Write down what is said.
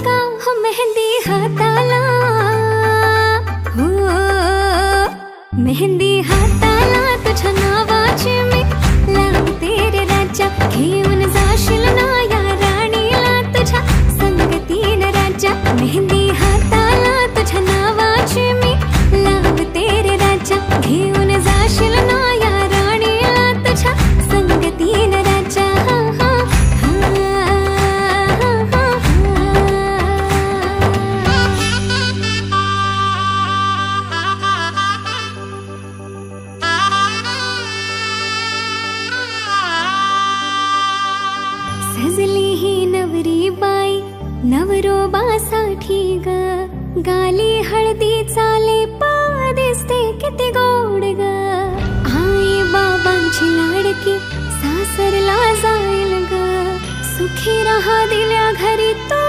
का हो मेहंदी हाताला, हो मेहंदी हाताला तुझ्या नावाची मी लावते रे राजा, घेऊन जाशील ना या राणीला तुझ्या संगतीन राजा। मेहंदी हाताला तुझ्या नावाची मी लावते रे राजा, घेऊन जाशील ना या राणीला तुझ्या संगतीन राजा। सजली ही नवरी बाई नवरोबासाठी ग, गाली हळदी चाले पा दिसते किती गोड ग। आई बाबांची लाडकी सासरला जाईल ग, सुखी राहा दिल्या घरी तो